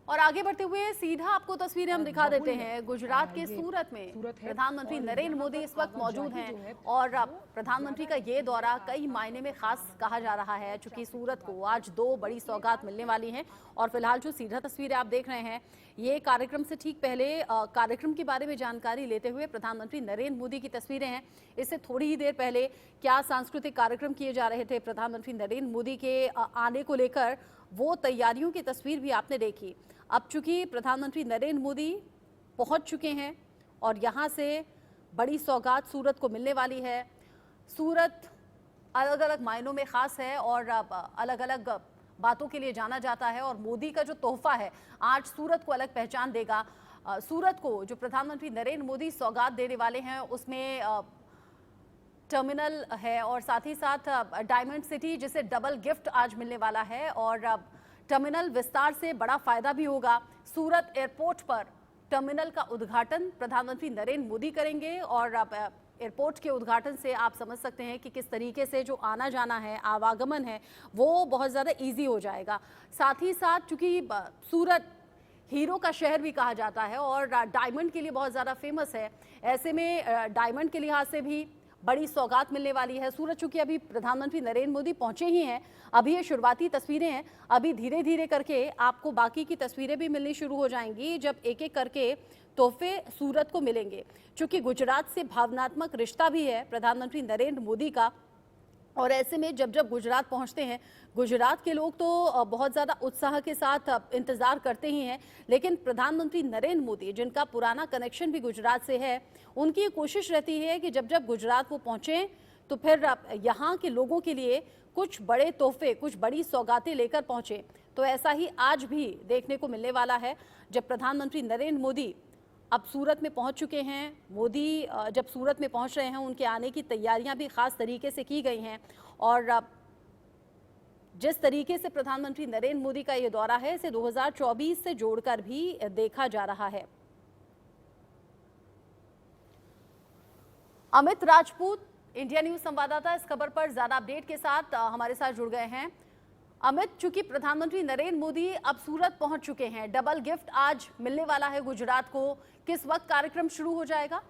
और आगे बढ़ते हुए सीधा आपको तस्वीरें हम दिखा देते हैं। गुजरात के सूरत में प्रधानमंत्री नरेंद्र मोदी इस वक्त मौजूद हैं और प्रधानमंत्री का ये दौरा कई मायने में खास कहा जा रहा है, चूंकि सूरत को आज दो बड़ी सौगात मिलने वाली हैं। और फिलहाल जो सीधा तस्वीरें आप देख रहे हैं, ये कार्यक्रम से ठीक पहले कार्यक्रम के बारे में जानकारी लेते हुए प्रधानमंत्री नरेंद्र मोदी की तस्वीरें हैं। इससे थोड़ी ही देर पहले क्या सांस्कृतिक कार्यक्रम किए जा रहे थे प्रधानमंत्री नरेंद्र मोदी के आने को लेकर, वो तैयारियों की तस्वीर भी आपने देखी। अब चूंकि प्रधानमंत्री नरेंद्र मोदी पहुंच चुके हैं और यहां से बड़ी सौगात सूरत को मिलने वाली है। सूरत अलग अलग मायनों में खास है और अलग अलग बातों के लिए जाना जाता है, और मोदी का जो तोहफा है आज सूरत को अलग पहचान देगा। सूरत को जो प्रधानमंत्री नरेंद्र मोदी सौगात देने वाले हैं उसमें टर्मिनल है और साथ ही साथ डायमंड सिटी, जिसे डबल गिफ्ट आज मिलने वाला है। और टर्मिनल विस्तार से बड़ा फायदा भी होगा। सूरत एयरपोर्ट पर टर्मिनल का उद्घाटन प्रधानमंत्री नरेंद्र मोदी करेंगे और एयरपोर्ट के उद्घाटन से आप समझ सकते हैं कि किस तरीके से जो आना जाना है, आवागमन है, वो बहुत ज़्यादा इजी हो जाएगा। साथ ही साथ चूंकि सूरत हीरो का शहर भी कहा जाता है और डायमंड के लिए बहुत ज़्यादा फेमस है, ऐसे में डायमंड के लिहाज से भी बड़ी सौगात मिलने वाली है। सूरत चूंकि अभी प्रधानमंत्री नरेंद्र मोदी पहुंचे ही हैं, अभी ये शुरुआती तस्वीरें हैं, अभी धीरे धीरे करके आपको बाकी की तस्वीरें भी मिलनी शुरू हो जाएंगी जब एक एक करके तोहफे सूरत को मिलेंगे। चूंकि गुजरात से भावनात्मक रिश्ता भी है प्रधानमंत्री नरेंद्र मोदी का, और ऐसे में जब जब गुजरात पहुंचते हैं, गुजरात के लोग तो बहुत ज़्यादा उत्साह के साथ इंतज़ार करते ही हैं, लेकिन प्रधानमंत्री नरेंद्र मोदी जिनका पुराना कनेक्शन भी गुजरात से है, उनकी ये कोशिश रहती है कि जब जब गुजरात वो पहुँचें तो फिर यहाँ के लोगों के लिए कुछ बड़े तोहफे, कुछ बड़ी सौगातें लेकर पहुँचें। तो ऐसा ही आज भी देखने को मिलने वाला है जब प्रधानमंत्री नरेंद्र मोदी अब सूरत में पहुंच चुके हैं। मोदी जब सूरत में पहुंच रहे हैं, उनके आने की तैयारियां भी खास तरीके से की गई हैं और जिस तरीके से प्रधानमंत्री नरेंद्र मोदी का ये दौरा है, इसे 2024 से जोड़कर भी देखा जा रहा है। अमित राजपूत, इंडिया न्यूज संवाददाता, इस खबर पर ज्यादा अपडेट के साथ हमारे साथ जुड़ गए हैं। अमित, चूंकि प्रधानमंत्री नरेंद्र मोदी अब सूरत पहुंच चुके हैं, डबल गिफ्ट आज मिलने वाला है गुजरात को, किस वक्त कार्यक्रम शुरू हो जाएगा?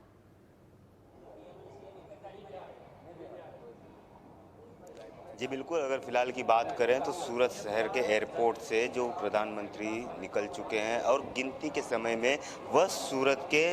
जी बिल्कुल, अगर फिलहाल की बात करें तो सूरत शहर के एयरपोर्ट से जो प्रधानमंत्री निकल चुके हैं और गिनती के समय में वह सूरत के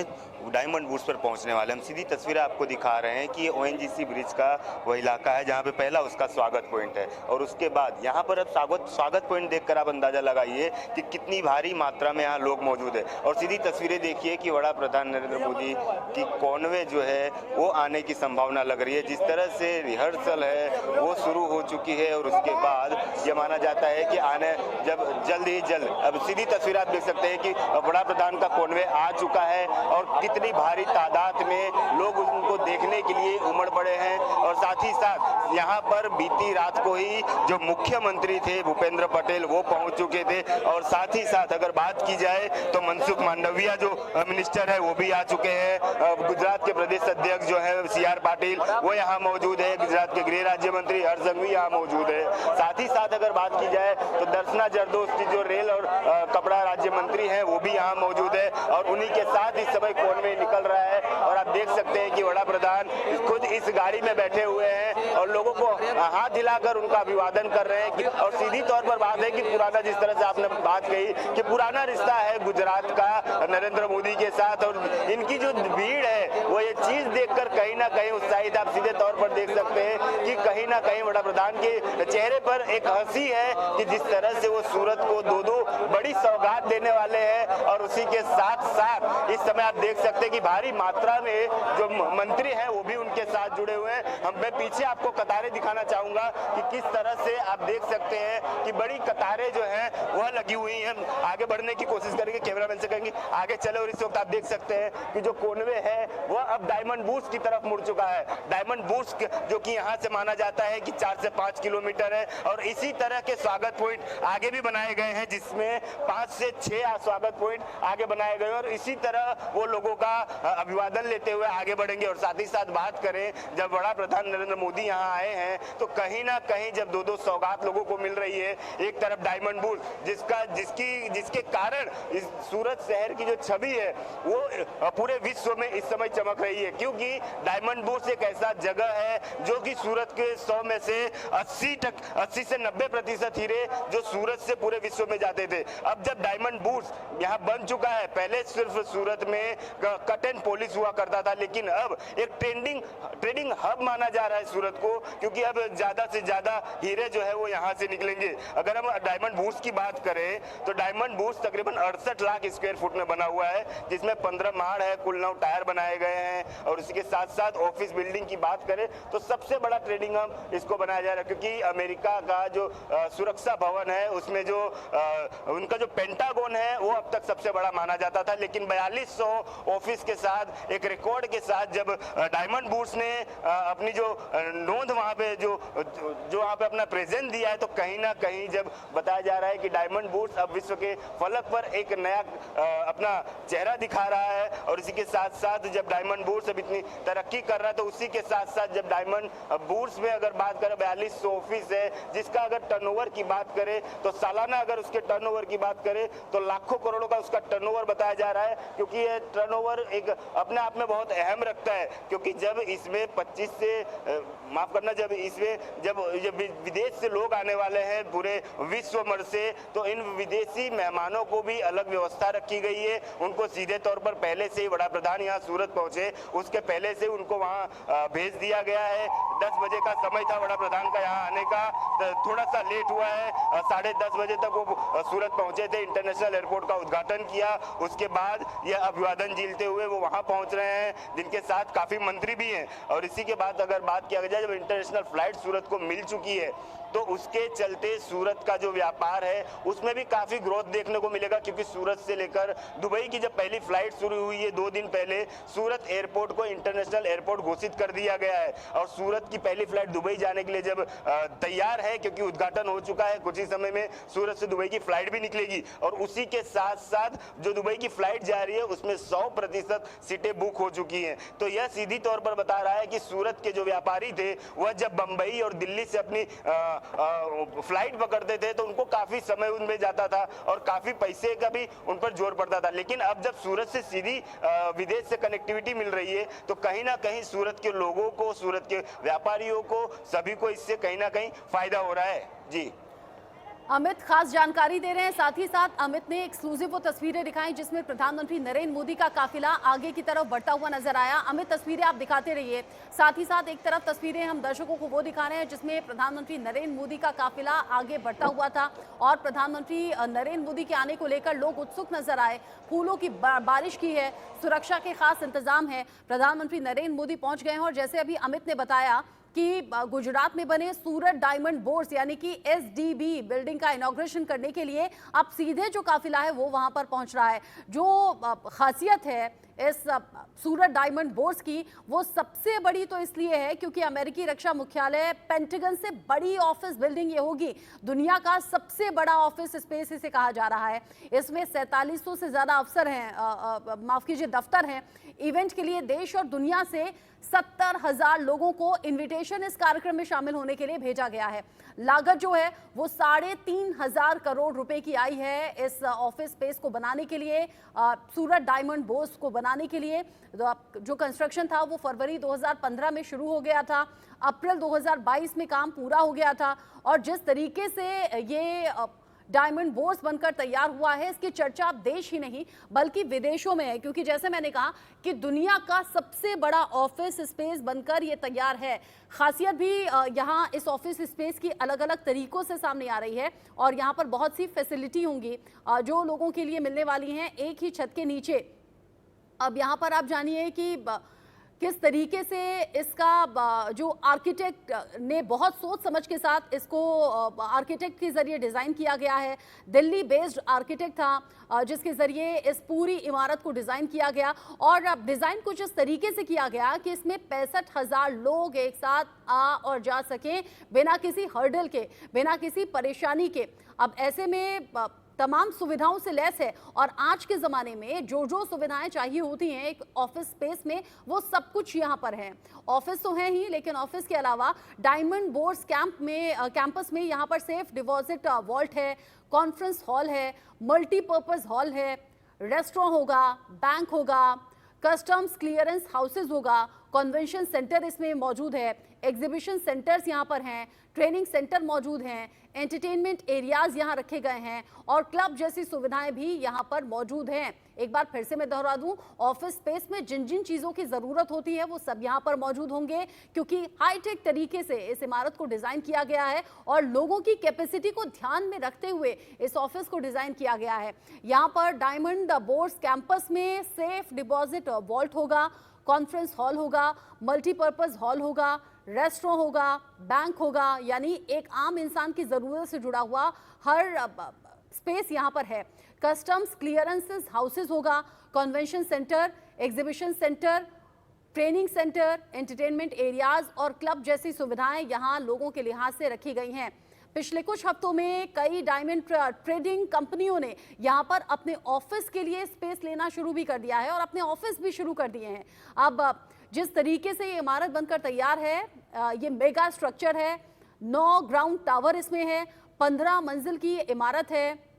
डायमंड बुर्ज पर पहुंचने वाले। हम सीधी तस्वीरें आपको दिखा रहे हैं कि ये ओएनजीसी ब्रिज का वह इलाका है जहां पे पहला उसका स्वागत पॉइंट है, और उसके बाद यहां पर अब स्वागत पॉइंट देखकर आप अंदाजा लगाइए कि कितनी भारी मात्रा में यहाँ लोग मौजूद है। और सीधी तस्वीरें देखिए कि बड़ा प्रधान नरेंद्र मोदी की कॉन्वे जो है वो आने की संभावना लग रही है। जिस तरह से रिहर्सल है वो शुरू हो चुकी है और उसके बाद ये माना जाता है कि आने जब जल्द ही जल्द, अब सीधी तस्वीर आप देख सकते हैं कि बड़ा प्रधान का कॉन्वे आ चुका है और कितनी भारी तादाद में लोग उनको देखने के लिए उमड़ पड़े हैं। और साथ ही साथ यहाँ पर बीती रात को ही जो मुख्यमंत्री थे भूपेंद्र पटेल वो पहुंच चुके थे, और साथ ही साथ अगर बात की जाए तो मनसुख मांडविया जो मिनिस्टर है वो भी आ चुके हैं। गुजरात के प्रदेश अध्यक्ष जो है CR पाटिल वो यहाँ मौजूद है, गुजरात के गृह राज्य मंत्री हर्ष संघवी यहाँ मौजूद है। साथ ही साथ अगर बात की जाए तो दर्शना जरदोशी जो रेल और कपड़ा राज्य मंत्री हैं वो भी यहाँ मौजूद है, और उन्हीं के साथ इस समय कॉन्वे निकल रहा है। और आप देख सकते हैं कि बड़ा प्रधान खुद इस गाड़ी में बैठे हुए हैं और लोगों को हाथ दिलाकर उनका अभिवादन कर रहे हैं। और सीधी तौर पर बात है कि पुराना, जिस तरह से आपने बात कही कि पुराना रिश्ता है गुजरात का नरेंद्र मोदी के साथ, और इनकी जो भीड़ है वो ये चीज देखकर कहीं ना कहीं उत्साहित आप सीधे तौर पर देख सकते हैं कि कहीं ना कहीं बड़ा प्रधान के चेहरे पर एक हंसी है कि जिस तरह से वो सूरत को दो बड़ी सौगात देने वाले हैं। और उसी के साथ साथ इस समय आप देख सकते हैं कि भारी मात्रा में जो मंत्री हैं वो भी उनके साथ जुड़े हुए हैं। मैं पीछे आपको कतारें दिखाना चाहूंगा कि किस तरह से आप देख सकते हैं कि बड़ी कतारें जो हैं वह लगी हुई हैं। आगे बढ़ने की कोशिश करेंगे, कैमरामैन से कहेंगे आगे चले, और इस वक्त आप देख सकते हैं कि जो कॉन्वे है वह अब डायमंड बुर्ज की तरफ मुड़ चुका है। डायमंड बुर्ज जो कि यहाँ से माना जाता है कि 4 से 5 किलोमीटर है, और इसी तरह के स्वागत पॉइंट आगे भी बनाए गए हैं जिसमें 5 से 6 स्वागत पॉइंट आगे बनाए गए, और इसी तरह तरह वो लोगों का अभिवादन लेते हुए आगे बढ़ेंगे। और साथ ही साथ बात करें, जब बड़ा प्रधान नरेंद्र मोदी यहाँ आए हैं तो कहीं ना कहीं जब दो सौगात लोगों को मिल रही है, एक तरफ डायमंड बुर्स जिसके कारण इस सूरत शहर की जो छवि है वो पूरे विश्व में इस समय चमक रही है, क्योंकि डायमंड बुर्स एक ऐसा जगह है जो कि सूरत के 100 में से 80 से 90% हीरे जो सूरत से पूरे विश्व में जाते थे, अब जब डायमंड बुर्स यहाँ बन चुका है, पहले सिर्फ सूरत में कट एंड पॉलिश हुआ करता था, लेकिन अब एक ट्रेडिंग हब माना जा रहा है सूरत को, क्योंकि अब ज्यादा से ज्यादा हीरे जो है वो यहाँ से निकलेंगे। अगर हम डायमंड बुर्स की बात करें तो डायमंड बुर्स तकरीबन 68 लाख स्क्वायर फुट में बना हुआ है, जिसमें 15 माड़ है, कुल 9 टायर बनाए गए हैं। और इसके साथ साथ ऑफिस बिल्डिंग की बात करें तो सबसे बड़ा ट्रेडिंग हब इसको बनाया जा रहा है, क्योंकि अमेरिका का जो सुरक्षा भवन है उसमें जो उनका जो पेंटागन है वो अब तक सबसे बड़ा माना जाता था, लेकिन 4200 ऑफिस के साथ एक रिकॉर्ड के साथ जब डायमंड बुर्स ने अपनी जो नोंद वहां पे जो वहां पे अपना प्रेजेंस दिया है, तो कहीं ना कहीं जब बताया जा रहा है कि डायमंड बुर्स अब विश्व के फलक पर एक नया अपना चेहरा दिखा रहा है। और इसी के साथ साथ जब डायमंड बुर्स अब इतनी तरक्की कर रहा है, तो उसी के साथ साथ जब डायमंड बुर्स में अगर बात करें 4200 ऑफिस है, जिसका अगर टर्नओवर की बात करें तो सालाना अगर उसके टर्नओवर की बात करें तो लाखों करोड़ों का उसका टर्नओवर बताया जा रहा है, क्योंकि ये टर्नओवर एक अपने आप में बहुत अहम रखता है। क्योंकि जब इसमें 25 से माफ करना जब विदेश से लोग आने वाले हैं पूरे विश्व भर से, तो इन विदेशी मेहमानों को भी अलग व्यवस्था रखी गई है। उनको सीधे तौर पर पहले से ही बड़ा प्रधान यहाँ सूरत पहुंचे उसके पहले से उनको वहाँ भेज दिया गया है। 10 बजे का समय था बड़ा प्रधान का यहाँ आने का, थोड़ा सा लेट हुआ है, 10:30 बजे तक वो सूरत पहुंचे थे, इंटरनेशनल एयरपोर्ट का उद्घाटन किया, उसके बाद ये अभिवादन झीलते हुए वो वहाँ पहुंच रहे हैं, जिनके साथ काफी मंत्री भी हैं। और इसी के बाद अगर बात किया जाए, जब इंटरनेशनल फ्लाइट सूरत को मिल चुकी है तो उसके चलते सूरत का जो व्यापार है उसमें भी काफी ग्रोथ देखने को मिलेगा, क्योंकि सूरत से लेकर दुबई की जब पहली फ्लाइट शुरू हुई है 2 दिन पहले, सूरत एयरपोर्ट को इंटरनेशनल एयरपोर्ट घोषित कर दिया गया है। और सूरत की पहली फ्लाइट दुबई जाने के लिए जब तैयार है, क्योंकि उद्घाटन हो चुका है, कुछ ही समय में सूरत से दुबई की फ्लाइट भी निकलेगी। और उसी के साथ साथ जो दुबई की फ्लाइट जा रही है उसमें 100% सीटें बुक हो चुकी हैं। तो यह सीधी तौर पर बता रहा है कि सूरत के जो व्यापारी थे वह जब बंबई और दिल्ली से अपनी फ्लाइट पकड़ते थे तो उनको काफी समय उनमें जाता था और काफी पैसे का भी उन पर जोर पड़ता था। लेकिन अब जब सूरत से सीधी विदेश से कनेक्टिविटी मिल रही है तो कहीं ना कहीं सूरत के लोगों को, सूरत के व्यापारियों को, सभी को इससे कहीं ना कहीं फायदा हो रहा है। जी अमित खास जानकारी दे रहे हैं। साथ ही साथ अमित ने एक्सक्लूसिव वो तस्वीरें दिखाई जिसमें प्रधानमंत्री नरेंद्र मोदी का काफिला आगे की तरफ बढ़ता हुआ नजर आया। अमित, तस्वीरें आप दिखाते रहिए। साथ ही साथ एक तरफ तस्वीरें हम दर्शकों को वो दिखा रहे हैं जिसमें प्रधानमंत्री नरेंद्र मोदी का काफिला आगे बढ़ता हुआ था और प्रधानमंत्री नरेंद्र मोदी के आने को लेकर लोग उत्सुक नजर आए। फूलों की बारिश की है, सुरक्षा के खास इंतजाम है। प्रधानमंत्री नरेंद्र मोदी पहुंच गए हैं और जैसे अभी अमित ने बताया कि गुजरात में बने सूरत डायमंड बोर्स यानी कि SDB बिल्डिंग का इनॉग्रेशन करने के लिए अब सीधे जो काफिला है वो वहां पर पहुंच रहा है। जो खासियत है इस सूरत डायमंड बोर्स की, वो सबसे बड़ी तो इसलिए है क्योंकि अमेरिकी रक्षा मुख्यालय पेंटागन से बड़ी ऑफिस बिल्डिंग ये होगी। दुनिया का सबसे बड़ा ऑफिस स्पेस इसे कहा जा रहा है। इसमें 4700 से ज्यादा अफसर हैं, माफ कीजिए दफ्तर हैं। इवेंट के लिए देश और दुनिया से 70,000 लोगों को इन्विटेशन इस कार्यक्रम में शामिल होने के लिए भेजा गया है। लागत जो है वो 3,500 करोड़ रुपए की आई है इस ऑफिस स्पेस को बनाने के लिए, सूरत डायमंड बोर्स को बनाने के लिए। जो कंस्ट्रक्शन था वो फरवरी 2015 में शुरू हो गया था, अप्रैल 2022 में काम पूरा हो गया था। और जिस तरीके से ये डायमंड बोर्स बनकर तैयार हुआ है इसकी चर्चा अब देश ही नहीं बल्कि विदेशों में है, क्योंकि जैसे मैंने कहा कि दुनिया का सबसे बड़ा ऑफिस स्पेस बनकर ये तैयार है। खासियत भी यहाँ इस ऑफिस स्पेस की अलग अलग तरीकों से सामने आ रही है और यहाँ पर बहुत सी फैसिलिटी होंगी जो लोगों के लिए मिलने वाली हैं एक ही छत के नीचे। अब यहाँ पर आप जानिए कि किस तरीके से इसका जो आर्किटेक्ट ने बहुत सोच समझ के साथ इसको आर्किटेक्ट के जरिए डिज़ाइन किया गया है। दिल्ली बेस्ड आर्किटेक्ट था जिसके जरिए इस पूरी इमारत को डिज़ाइन किया गया और अब डिज़ाइन कुछ इस तरीके से किया गया कि इसमें 65,000 लोग एक साथ आ और जा सकें बिना किसी हर्डल के, बिना किसी परेशानी के। अब ऐसे में तमाम सुविधाओं से लैस है और आज के ज़माने में जो जो सुविधाएं चाहिए होती हैं एक ऑफिस स्पेस में, वो सब कुछ यहाँ पर है। ऑफिस तो है ही, लेकिन ऑफिस के अलावा डायमंड बोर्स कैंपस में यहाँ पर सेफ डिपॉजिट वॉल्ट है, कॉन्फ्रेंस हॉल है, मल्टीपर्पज़ हॉल है, रेस्टोरेंट होगा, बैंक होगा, कस्टम्स क्लियरेंस हाउसेज होगा, कन्वेंशन सेंटर इसमें मौजूद है, एग्जीबिशन सेंटर्स यहाँ पर हैं, ट्रेनिंग सेंटर मौजूद हैं, एंटरटेनमेंट एरियाज यहाँ रखे गए हैं और क्लब जैसी सुविधाएं भी यहाँ पर मौजूद हैं। एक बार फिर से मैं दोहरा दूं, ऑफिस स्पेस में जिन जिन चीज़ों की ज़रूरत होती है वो सब यहाँ पर मौजूद होंगे, क्योंकि हाईटेक तरीके से इस इमारत को डिज़ाइन किया गया है और लोगों की कैपेसिटी को ध्यान में रखते हुए इस ऑफिस को डिज़ाइन किया गया है। यहाँ पर डायमंड बोर्स कैंपस में सेफ डिपॉजिट वॉल्ट होगा, कॉन्फ्रेंस हॉल होगा, मल्टीपर्पज़ हॉल होगा, रेस्टोरेंट होगा, बैंक होगा, यानी एक आम इंसान की ज़रूरत से जुड़ा हुआ हर स्पेस यहाँ पर है। कस्टम्स क्लियरेंसेस हाउसेज होगा, convention centre, exhibition centre, training centre, entertainment areas और क्लब जैसी सुविधाएं यहाँ लोगों के लिहाज से रखी गई हैं। पिछले कुछ हफ्तों में कई डायमंड ट्रेडिंग कंपनियों ने यहाँ पर अपने ऑफिस के लिए स्पेस लेना शुरू भी कर दिया है और अपने ऑफिस भी शुरू कर दिए हैं। अब जिस तरीके से ये इमारत बनकर तैयार है, ये मेगा स्ट्रक्चर है, 9 ग्राउंड टावर इसमें है, 15 मंजिल की इमारत है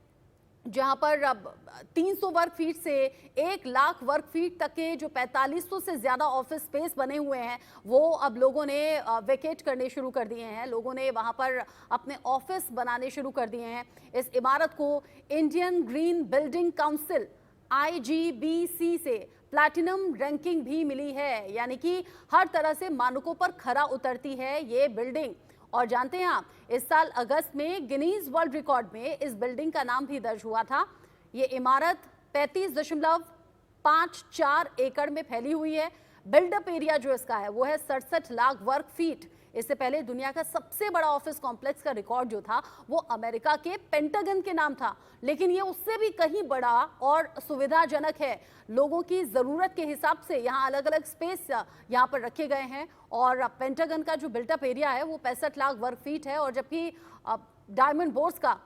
जहां पर अब 300 वर्ग फीट से 1 लाख वर्ग फीट तक के जो 4500 से ज़्यादा ऑफिस स्पेस बने हुए हैं वो अब लोगों ने वेकेट करने शुरू कर दिए हैं। लोगों ने वहां पर अपने ऑफिस बनाने शुरू कर दिए हैं। इस इमारत को Indian green building council IGBC से प्लैटिनम रैंकिंग भी मिली है, यानी कि हर तरह से मानकों पर खरा उतरती है ये बिल्डिंग। और जानते हैं आप, इस साल अगस्त में गिनीज वर्ल्ड रिकॉर्ड में इस बिल्डिंग का नाम भी दर्ज हुआ था। ये इमारत 35.54 एकड़ में फैली हुई है। बिल्डअप एरिया जो इसका है वो है 67 लाख वर्ग फीट। इससे पहले दुनिया का सबसे बड़ा ऑफिस कॉम्प्लेक्स का रिकॉर्ड जो था वो अमेरिका के पेंटागन के नाम था, लेकिन ये उससे भी कहीं बड़ा और सुविधाजनक है। लोगों की ज़रूरत के हिसाब से यहाँ अलग अलग स्पेस यहाँ पर रखे गए हैं और पेंटागन का जो बिल्टअप एरिया है वो 65 लाख वर्ग फीट है और जबकि डायमंड बोर्स का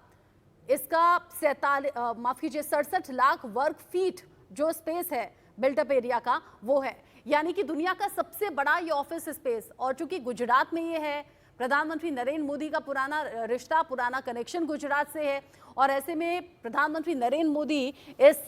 इसका 67 लाख वर्ग फीट जो स्पेस है बिल्टअप एरिया का वो है, यानी कि दुनिया का सबसे बड़ा ये ऑफिस स्पेस। और चूंकि गुजरात में ये है, प्रधानमंत्री नरेंद्र मोदी का पुराना रिश्ता, पुराना कनेक्शन गुजरात से है और ऐसे में प्रधानमंत्री नरेंद्र मोदी इस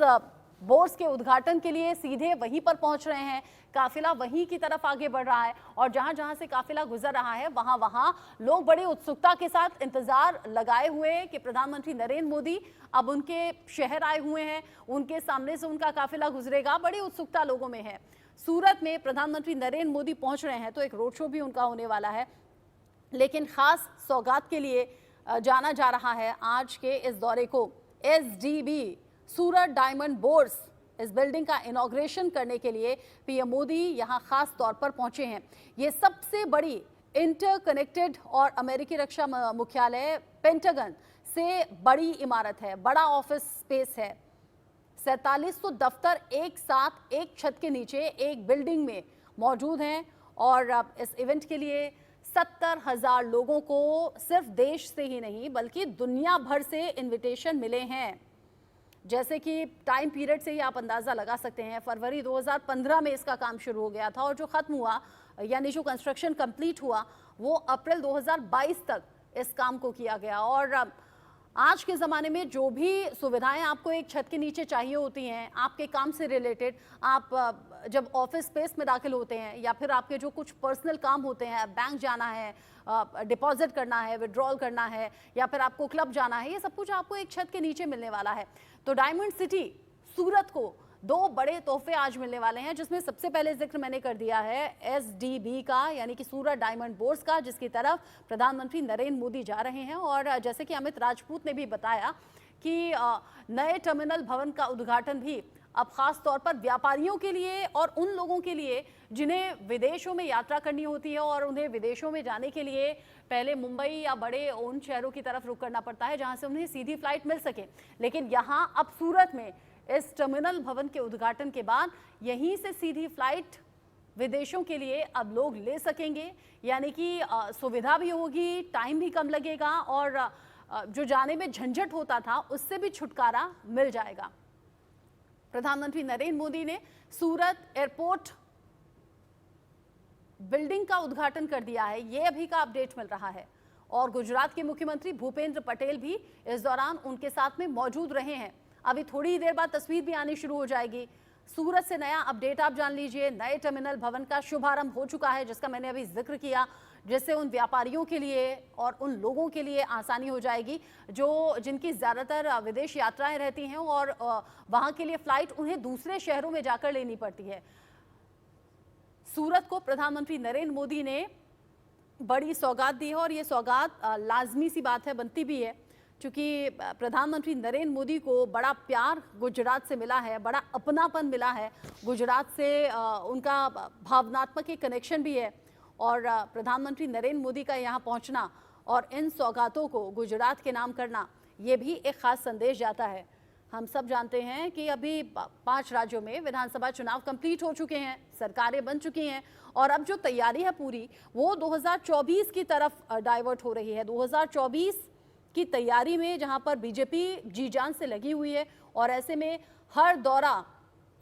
बोर्स के उद्घाटन के लिए सीधे वहीं पर पहुंच रहे हैं। काफिला वहीं की तरफ आगे बढ़ रहा है और जहां जहां से काफिला गुजर रहा है वहां वहां लोग बड़ी उत्सुकता के साथ इंतजार लगाए हुए हैं कि प्रधानमंत्री नरेंद्र मोदी अब उनके शहर आए हुए हैं, उनके सामने से उनका काफिला गुजरेगा। बड़ी उत्सुकता लोगों में है। सूरत में प्रधानमंत्री नरेंद्र मोदी पहुंच रहे हैं तो एक रोड शो भी उनका होने वाला है, लेकिन खास सौगात के लिए जाना जा रहा है आज के इस दौरे को। SDB सूरत डायमंड बोर्स इस बिल्डिंग का इनॉग्रेशन करने के लिए PM मोदी यहां खास तौर पर पहुंचे हैं। ये सबसे बड़ी इंटरकनेक्टेड और अमेरिकी रक्षा मुख्यालय पेंटागन से बड़ी इमारत है, बड़ा ऑफिस स्पेस है। 4700 दफ्तर एक साथ एक छत के नीचे एक बिल्डिंग में मौजूद हैं और इस इवेंट के लिए 70,000 लोगों को सिर्फ देश से ही नहीं बल्कि दुनिया भर से इनविटेशन मिले हैं। जैसे कि टाइम पीरियड से ही आप अंदाज़ा लगा सकते हैं, फरवरी 2015 में इसका काम शुरू हो गया था और जो ख़त्म हुआ यानी जो कंस्ट्रक्शन कंप्लीट हुआ वो अप्रैल 2022 तक इस काम को किया गया। और आज के ज़माने में जो भी सुविधाएं आपको एक छत के नीचे चाहिए होती हैं आपके काम से रिलेटेड, आप जब ऑफिस स्पेस में दाखिल होते हैं या फिर आपके जो कुछ पर्सनल काम होते हैं, बैंक जाना है, डिपॉजिट करना है, विड्रॉल करना है या फिर आपको क्लब जाना है, ये सब कुछ आपको एक छत के नीचे मिलने वाला है। तो डायमंड सिटी सूरत को 2 बड़े तोहफे आज मिलने वाले हैं, जिसमें सबसे पहले जिक्र मैंने कर दिया है SDB का, यानी कि सूरत डायमंड बोर्स का, जिसकी तरफ प्रधानमंत्री नरेंद्र मोदी जा रहे हैं। और जैसे कि अमित राजपूत ने भी बताया कि नए टर्मिनल भवन का उद्घाटन भी अब खास तौर पर व्यापारियों के लिए और उन लोगों के लिए जिन्हें विदेशों में यात्रा करनी होती है और उन्हें विदेशों में जाने के लिए पहले मुंबई या बड़े उन शहरों की तरफ रुख करना पड़ता है जहां से उन्हें सीधी फ्लाइट मिल सके, लेकिन यहां अब सूरत में इस टर्मिनल भवन के उद्घाटन के बाद यहीं से सीधी फ्लाइट विदेशों के लिए अब लोग ले सकेंगे, यानी कि सुविधा भी होगी, टाइम भी कम लगेगा और जो जाने में झंझट होता था उससे भी छुटकारा मिल जाएगा। प्रधानमंत्री नरेंद्र मोदी ने सूरत एयरपोर्ट बिल्डिंग का उद्घाटन कर दिया है, ये अभी का अपडेट मिल रहा है। और गुजरात के मुख्यमंत्री भूपेंद्र पटेल भी इस दौरान उनके साथ में मौजूद रहे हैं। अभी थोड़ी देर बाद तस्वीर भी आनी शुरू हो जाएगी। सूरत से नया अपडेट आप जान लीजिए। नए टर्मिनल भवन का शुभारंभ हो चुका है, जिसका मैंने अभी जिक्र किया, जिससे उन व्यापारियों के लिए और उन लोगों के लिए आसानी हो जाएगी जिनकी ज़्यादातर विदेश यात्राएं रहती हैं और वहां के लिए फ्लाइट उन्हें दूसरे शहरों में जाकर लेनी पड़ती है। सूरत को प्रधानमंत्री नरेंद्र मोदी ने बड़ी सौगात दी है और ये सौगात लाजमी सी बात है, बनती भी है, क्योंकि प्रधानमंत्री नरेंद्र मोदी को बड़ा प्यार गुजरात से मिला है, बड़ा अपनापन मिला है गुजरात से, उनका भावनात्मक एक कनेक्शन भी है। और प्रधानमंत्री नरेंद्र मोदी का यहाँ पहुँचना और इन सौगातों को गुजरात के नाम करना, ये भी एक ख़ास संदेश जाता है। हम सब जानते हैं कि अभी 5 राज्यों में विधानसभा चुनाव कंप्लीट हो चुके हैं, सरकारें बन चुकी हैं और अब जो तैयारी है पूरी वो 2024 की तरफ डाइवर्ट हो रही है। 2024 की तैयारी में जहां पर बीजेपी जी जान से लगी हुई है और ऐसे में हर दौरा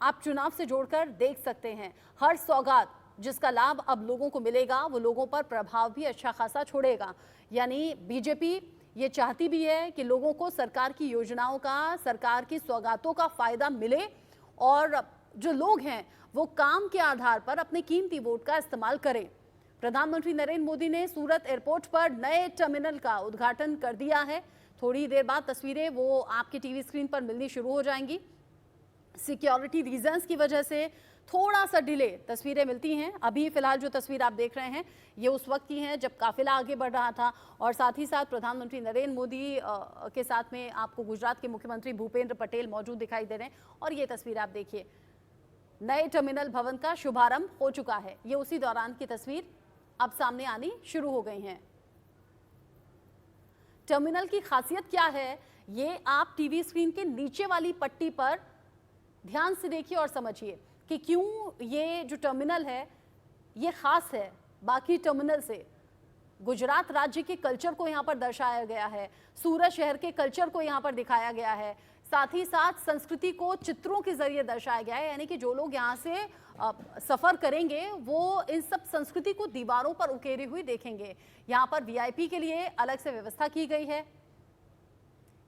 आप चुनाव से जोड़कर देख सकते हैं। हर सौगात जिसका लाभ अब लोगों को मिलेगा वो लोगों पर प्रभाव भी अच्छा खासा छोड़ेगा। यानी बीजेपी ये चाहती भी है कि लोगों को सरकार की योजनाओं का, सरकार की सौगातों का फायदा मिले और जो लोग हैं वो काम के आधार पर अपने कीमती वोट का इस्तेमाल करें। प्रधानमंत्री नरेंद्र मोदी ने सूरत एयरपोर्ट पर नए टर्मिनल का उद्घाटन कर दिया है। थोड़ी देर बाद तस्वीरें वो आपके टीवी स्क्रीन पर मिलनी शुरू हो जाएंगी। सिक्योरिटी रीजंस की वजह से थोड़ा सा डिले तस्वीरें मिलती हैं। अभी फिलहाल जो तस्वीर आप देख रहे हैं ये उस वक्त की हैं जब काफिला आगे बढ़ रहा था और साथ ही साथ प्रधानमंत्री नरेंद्र मोदी के साथ में आपको गुजरात के मुख्यमंत्री भूपेंद्र पटेल मौजूद दिखाई दे रहे हैं। और ये तस्वीर आप देखिए, नए टर्मिनल भवन का शुभारंभ हो चुका है। ये उसी दौरान की तस्वीर अब सामने आनी शुरू हो गई हैं। टर्मिनल की खासियत क्या है ये आप टीवी स्क्रीन के नीचे वाली पट्टी पर ध्यान से देखिए और समझिए कि क्यों ये जो टर्मिनल है ये खास है बाकी टर्मिनल से। गुजरात राज्य के कल्चर को यहाँ पर दर्शाया गया है, सूरत शहर के कल्चर को यहाँ पर दिखाया गया है, साथ ही साथ संस्कृति को चित्रों के जरिए दर्शाया गया है। यानी कि जो लोग यहाँ से सफर करेंगे वो इन सब संस्कृति को दीवारों पर उकेरे हुए देखेंगे। यहाँ पर वीआईपी के लिए अलग से व्यवस्था की गई है।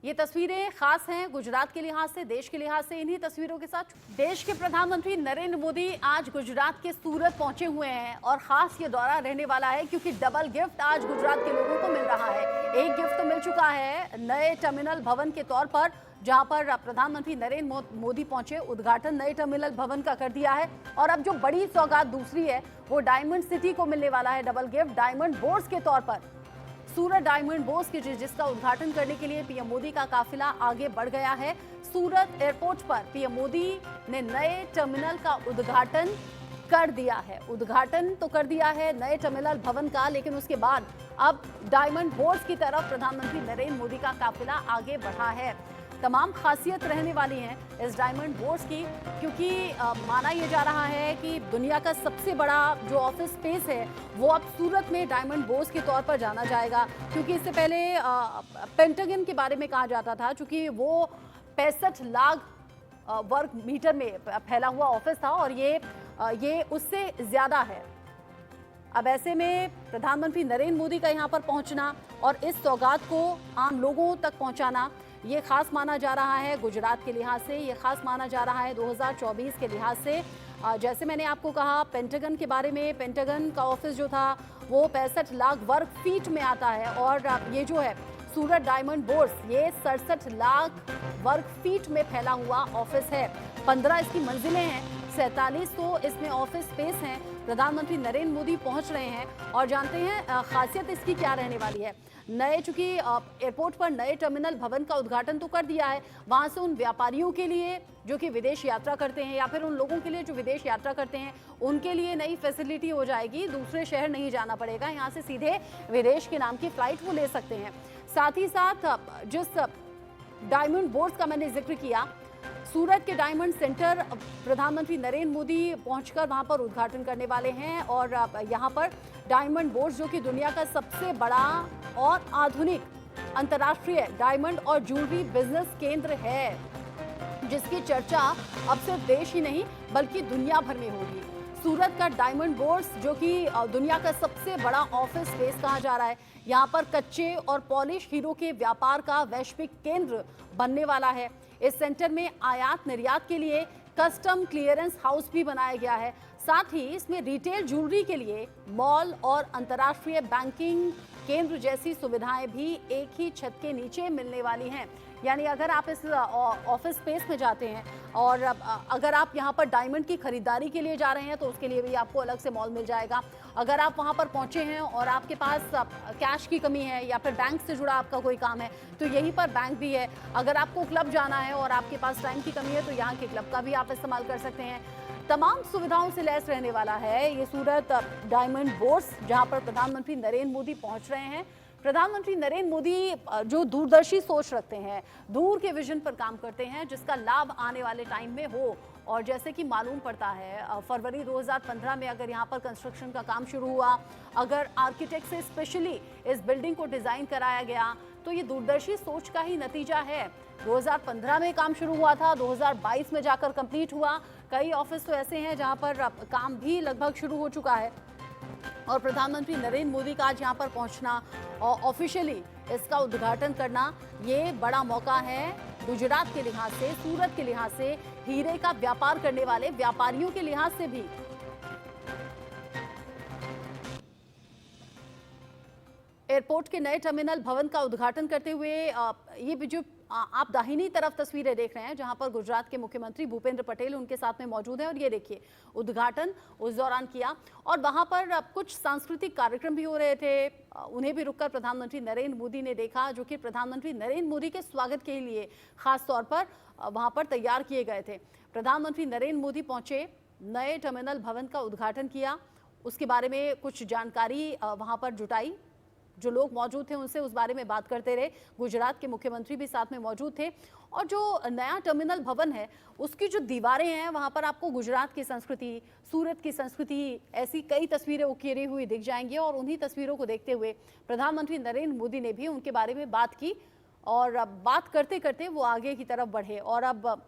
ये तस्वीरें खास हैं गुजरात के लिहाज से, देश के लिहाज से। इन्हीं तस्वीरों के साथ देश के प्रधानमंत्री नरेंद्र मोदी आज गुजरात के सूरत पहुंचे हुए हैं और खास ये दौरा रहने वाला है क्योंकि डबल गिफ्ट आज गुजरात के लोगों को मिल रहा है। एक गिफ्ट तो मिल चुका है नए टर्मिनल भवन के तौर पर, जहां पर प्रधानमंत्री नरेंद्र मोदी पहुंचे, उद्घाटन नए टर्मिनल भवन का कर दिया है। और अब जो बड़ी सौगात दूसरी है वो डायमंड सिटी को मिलने वाला है, डबल गिफ्ट डायमंड बोर्ड्स के तौर पर। सूरत डायमंड बोर्स के जिसका उद्घाटन करने के लिए पीएम मोदी का काफिला आगे बढ़ गया है। सूरत एयरपोर्ट पर पीएम मोदी ने नए टर्मिनल का उद्घाटन कर दिया है। उद्घाटन तो कर दिया है नए टर्मिनल भवन का, लेकिन उसके बाद अब डायमंड बोर्स की तरफ प्रधानमंत्री नरेंद्र मोदी का काफिला आगे बढ़ा है। तमाम खासियत रहने वाली हैं इस डायमंड बोर्स की, क्योंकि माना यह जा रहा है कि दुनिया का सबसे बड़ा जो ऑफिस स्पेस है वो अब सूरत में डायमंड बोर्स के तौर पर जाना जाएगा। क्योंकि इससे पहले पेंटागन के बारे में कहा जाता था, क्योंकि वो 65 लाख वर्ग मीटर में फैला हुआ ऑफिस था और ये उससे ज़्यादा है। अब ऐसे में प्रधानमंत्री नरेंद्र मोदी का यहाँ पर पहुँचना और इस सौगात को आम लोगों तक पहुँचाना ये खास माना जा रहा है गुजरात के लिहाज से, ये खास माना जा रहा है 2024 के लिहाज से। जैसे मैंने आपको कहा पेंटागन के बारे में, पेंटागन का ऑफिस जो था वो 65 लाख वर्ग फीट में आता है और ये जो है सूरत डायमंड बोर्स ये 67 लाख वर्ग फीट में फैला हुआ ऑफिस है। 15 इसकी मंजिलें हैं, 47 तो इसमें ऑफिस स्पेस हैं। प्रधानमंत्री नरेंद्र मोदी पहुंच रहे हैं और जानते हैं खासियत इसकी क्या रहने वाली है। नए चूंकि एयरपोर्ट पर नए टर्मिनल भवन का उद्घाटन तो कर दिया है, वहां से उन व्यापारियों के लिए जो कि विदेश यात्रा करते हैं या फिर उन लोगों के लिए जो विदेश यात्रा करते हैं उनके लिए नई फैसिलिटी हो जाएगी। दूसरे शहर नहीं जाना पड़ेगा, यहाँ से सीधे विदेश के नाम की फ्लाइट वो ले सकते हैं। साथ ही साथ जिस डायमंड बोर्ड्स का मैंने जिक्र किया, सूरत के डायमंड सेंटर प्रधानमंत्री नरेंद्र मोदी पहुंचकर वहां पर उद्घाटन करने वाले हैं और यहां पर डायमंड बोर्ड्स जो कि दुनिया का सबसे बड़ा और आधुनिक अंतर्राष्ट्रीय डायमंड और ज्वेलरी बिजनेस केंद्र है, जिसकी चर्चा अब सिर्फ देश ही नहीं बल्कि दुनिया भर में होगी। सूरत का डायमंड बोर्स, जो कि दुनिया का सबसे बड़ा ऑफिस स्पेस कहा जा रहा है, यहाँ पर कच्चे और पॉलिश हीरो के व्यापार का वैश्विक केंद्र बनने वाला है। इस सेंटर में आयात निर्यात के लिए कस्टम क्लियरेंस हाउस भी बनाया गया है। साथ ही इसमें रिटेल ज्वेलरी के लिए मॉल और अंतर्राष्ट्रीय बैंकिंग केंद्र जैसी सुविधाएं भी एक ही छत के नीचे मिलने वाली हैं। यानी अगर आप इस ऑफिस स्पेस में जाते हैं और अगर आप यहाँ पर डायमंड की खरीदारी के लिए जा रहे हैं तो उसके लिए भी आपको अलग से मॉल मिल जाएगा। अगर आप वहाँ पर पहुँचे हैं और आपके पास कैश की कमी है या फिर बैंक से जुड़ा आपका कोई काम है तो यहीं पर बैंक भी है। अगर आपको क्लब जाना है और आपके पास टाइम की कमी है तो यहाँ के क्लब का भी आप इस्तेमाल कर सकते हैं। तमाम सुविधाओं से लैस रहने वाला है ये सूरत डायमंड बोर्स, जहां पर प्रधानमंत्री नरेंद्र मोदी पहुंच रहे हैं। प्रधानमंत्री नरेंद्र मोदी जो दूरदर्शी सोच रखते हैं, दूर के विजन पर काम करते हैं, जिसका लाभ आने वाले टाइम में हो। और जैसे कि मालूम पड़ता है, फरवरी 2015 में अगर यहाँ पर कंस्ट्रक्शन का काम शुरू हुआ, अगर आर्किटेक्ट से स्पेशली इस बिल्डिंग को डिजाइन कराया गया तो ये दूरदर्शी सोच का ही नतीजा है। 2015 में काम शुरू हुआ था, 2022 में जाकर कंप्लीट हुआ। कई ऑफिस तो ऐसे हैं जहां पर काम भी लगभग शुरू हो चुका है और प्रधानमंत्री नरेंद्र मोदी का आज यहां पर पहुंचना और ऑफिशियली इसका उद्घाटन करना, ये बड़ा मौका है गुजरात के लिहाज से, सूरत के लिहाज से, हीरे का व्यापार करने वाले व्यापारियों के लिहाज से भी। एयरपोर्ट के नए टर्मिनल भवन का उद्घाटन करते हुए ये जो आप दाहिनी तरफ तस्वीरें देख रहे हैं, जहां पर गुजरात के मुख्यमंत्री भूपेंद्र पटेल उनके साथ में मौजूद हैं और ये देखिए उद्घाटन उस दौरान किया और वहां पर कुछ सांस्कृतिक कार्यक्रम भी हो रहे थे। उन्हें भी रुककर प्रधानमंत्री नरेंद्र मोदी ने देखा, जो कि प्रधानमंत्री नरेंद्र मोदी के स्वागत के लिए खास तौर पर वहां पर तैयार किए गए थे। प्रधानमंत्री नरेंद्र मोदी पहुंचे, नए टर्मिनल भवन का उद्घाटन किया, उसके बारे में कुछ जानकारी वहां पर जुटाई। जो लोग मौजूद थे उनसे उस बारे में बात करते रहे। गुजरात के मुख्यमंत्री भी साथ में मौजूद थे और जो नया टर्मिनल भवन है उसकी जो दीवारें हैं वहां पर आपको गुजरात की संस्कृति, सूरत की संस्कृति, ऐसी कई तस्वीरें उकेरी हुई दिख जाएंगी और उन्हीं तस्वीरों को देखते हुए प्रधानमंत्री नरेंद्र मोदी ने भी उनके बारे में बात की और बात करते करते वो आगे की तरफ बढ़े और अब